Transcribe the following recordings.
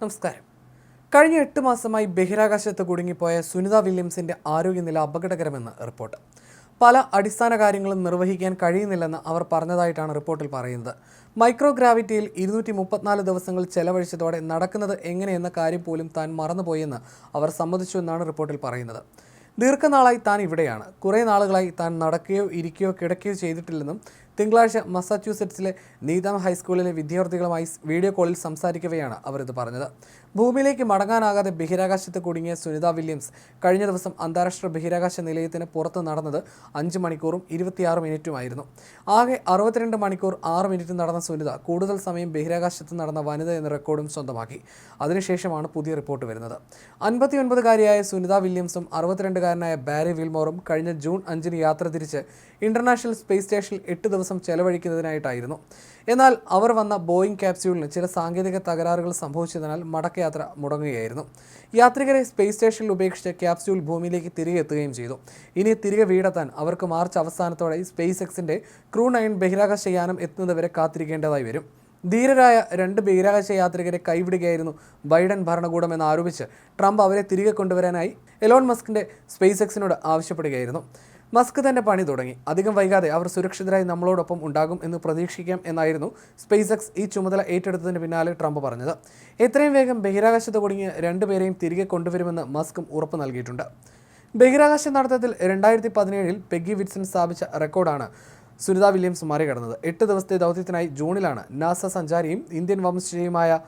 നമസ്കാരം. കഴിഞ്ഞ 8 മാസമായി ബഹിരാകാശത്ത് കുടുങ്ങിപ്പോയ സുനിത വില്യംസിന്റെ ആരോഗ്യനില അപകടകരമെന്ന് റിപ്പോർട്ട്. പല അടിസ്ഥാന കാര്യങ്ങളും നിർവഹിക്കാൻ കഴിയുന്നില്ലെന്ന് അവർ പറഞ്ഞതായിട്ടാണ് റിപ്പോർട്ടിൽ പറയുന്നത്. മൈക്രോഗ്രാവിറ്റിയിൽ 234 ദിവസങ്ങൾ ചെലവഴിച്ചതോടെ നടക്കുന്നത് എങ്ങനെയെന്ന കാര്യം പോലും താൻ മറന്നുപോയെന്ന് അവർ സമ്മതിച്ചു എന്നാണ് റിപ്പോർട്ടിൽ പറയുന്നത്. ദീർഘനാളായി താൻ ഇവിടെയാണ്. കുറേ നാളുകളായി താൻ നടക്കുകയോ ഇരിക്കുകയോ കിടക്കുകയോ ചെയ്തിട്ടില്ലെന്നും തിങ്കളാഴ്ച മസാച്യൂസെറ്റ്സിലെ നീതം ഹൈസ്കൂളിലെ വിദ്യാർത്ഥികളുമായി വീഡിയോ കോളിൽ സംസാരിക്കവെയാണ് അവരിത് പറഞ്ഞത്. ഭൂമിയിലേക്ക് മടങ്ങാനാകാതെ ബഹിരാകാശത്ത് കുടുങ്ങിയ സുനിത വില്യംസ് കഴിഞ്ഞ ദിവസം അന്താരാഷ്ട്ര ബഹിരാകാശ നിലയത്തിന് പുറത്ത് നടന്നത് 5 മണിക്കൂറും 26 മിനിറ്റുമായിരുന്നു. ആകെ 62 മണിക്കൂർ 6 മിനിറ്റ് നടന്ന സുനിത കൂടുതൽ സമയം ബഹിരാകാശത്ത് നടന്ന വനിത എന്ന റെക്കോർഡും സ്വന്തമാക്കി. അതിനുശേഷമാണ് പുതിയ റിപ്പോർട്ട് വരുന്നത്. 59-കാരിയായ സുനിത വില്യംസും 62-കാരനായ ബാരി വിൽമോറും കഴിഞ്ഞ ജൂൺ 5-ന് യാത്ര തിരിച്ച് ഇന്റർനാഷണൽ സ്പേസ് സ്റ്റേഷനിൽ 8 ദിവസം ചെലവഴിക്കുന്നതിനായിട്ടായിരുന്നു. എന്നാൽ അവർ വന്ന ബോയിങ് ക്യാപ്സ്യൂളിന് ചില സാങ്കേതിക തകരാറുകൾ സംഭവിച്ചതിനാൽ മടക്കയാത്ര മുടങ്ങുകയായിരുന്നു. യാത്രികരെ സ്പേസ് സ്റ്റേഷനിൽ ഉപേക്ഷിച്ച് ക്യാപ്സ്യൂൾ ഭൂമിയിലേക്ക് തിരികെ എത്തുകയും ചെയ്തു. ഇനി തിരികെ വീടെത്താൻ അവർക്ക് മാർച്ച് അവസാനത്തോടെ സ്പേസ് എക്സിന്റെ ക്രൂ 9 ബഹിരാകാശ യാനം എത്തുന്നതുവരെ കാത്തിരിക്കേണ്ടതായി വരും. ധീരരായ 2 ബഹിരാകാശ യാത്രികരെ കൈവിടുകയായിരുന്നു ബൈഡൻ ഭരണകൂടം എന്നാരോപിച്ച് ട്രംപ് അവരെ തിരികെ കൊണ്ടുവരാനായി എലോൺ മസ്കിന്റെ സ്പേസ് എക്സിനോട് ആവശ്യപ്പെടുകയായിരുന്നു. മസ്ക് തന്റെ പണി തുടങ്ങി. അധികം വൈകാതെ അവർ സുരക്ഷിതരായി നമ്മളോടൊപ്പം ഉണ്ടാകും എന്ന് പ്രതീക്ഷിക്കാം എന്നായിരുന്നു സ്പേസ് എക്സ് ഈ ചുമതല ഏറ്റെടുത്തതിന് പിന്നാലെ ട്രംപ് പറഞ്ഞത്. എത്രയും വേഗം ബഹിരാകാശത്ത് കുടുങ്ങിയ 2 പേരെയും തിരികെ കൊണ്ടുവരുമെന്ന് മസ്കും ഉറപ്പ് നൽകിയിട്ടുണ്ട്. ബഹിരാകാശ നടത്തത്തിൽ 2017-ൽ പെഗ്ഗി വിറ്റ്സൺ സ്ഥാപിച്ച റെക്കോർഡാണ് സുനിത വില്യംസ് മറികടന്നത്. 8 ദിവസത്തെ ദൗത്യത്തിനായി ജൂണിലാണ് നാസ സഞ്ചാരിയും ഇന്ത്യൻ വംശജയുമായ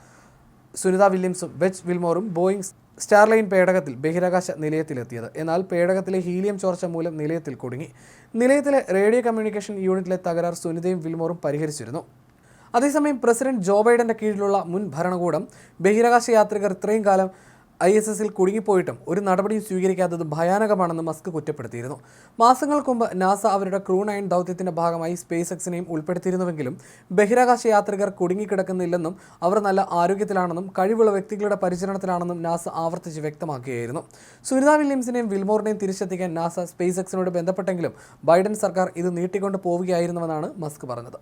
സുനിത വില്യംസും വെച്ച് വിൽമോറും ബോയിങ് സ്റ്റാർലൈൻ പേടകത്തിൽ ബഹിരാകാശ നിലയത്തിലെത്തിയത്. എന്നാൽ പേടകത്തിലെ ഹീലിയം ചോർച്ച മൂലം നിലയത്തിൽ കുടുങ്ങി. നിലയത്തിലെ റേഡിയോ കമ്മ്യൂണിക്കേഷൻ യൂണിറ്റിലെ തകരാർ സുനിതയും വിൽമോറും പരിഹരിച്ചിരുന്നു. അതേസമയം പ്രസിഡന്റ് ജോ ബൈഡന്റെ കീഴിലുള്ള മുൻ ഭരണകൂടം ബഹിരാകാശ യാത്രികർ ഇത്രയും കാലം ISS-ൽ കുടുങ്ങിപ്പോയിട്ടും ഒരു നടപടിയും സ്വീകരിക്കാത്തത് ഭയാനകമാണെന്ന് മസ്ക് കുറ്റപ്പെടുത്തിയിരുന്നു. മാസങ്ങൾക്ക് മുമ്പ് നാസ അവരുടെ ക്രൂ 9 ദൗത്യത്തിന്റെ ഭാഗമായി സ്പേസ് എക്സിനെയും ഉൾപ്പെടുത്തിയിരുന്നുവെങ്കിലും ബഹിരാകാശ യാത്രികർ കുടുങ്ങിക്കിടക്കുന്നില്ലെന്നും അവർ നല്ല ആരോഗ്യത്തിലാണെന്നും കഴിവുള്ള വ്യക്തികളുടെ പരിചരണത്തിലാണെന്നും നാസ ആവർത്തിച്ച് വ്യക്തമാക്കുകയായിരുന്നു. സുനിത വില്യംസിനെയും വിൽമോറിനെയും തിരിച്ചെത്തിക്കാൻ നാസ സ്പേസ് എക്സിനോട് ബന്ധപ്പെട്ടെങ്കിലും ബൈഡൻ സർക്കാർ ഇത് നീട്ടിക്കൊണ്ട് പോവുകയായിരുന്നുവെന്നാണ് മസ്ക് പറഞ്ഞത്.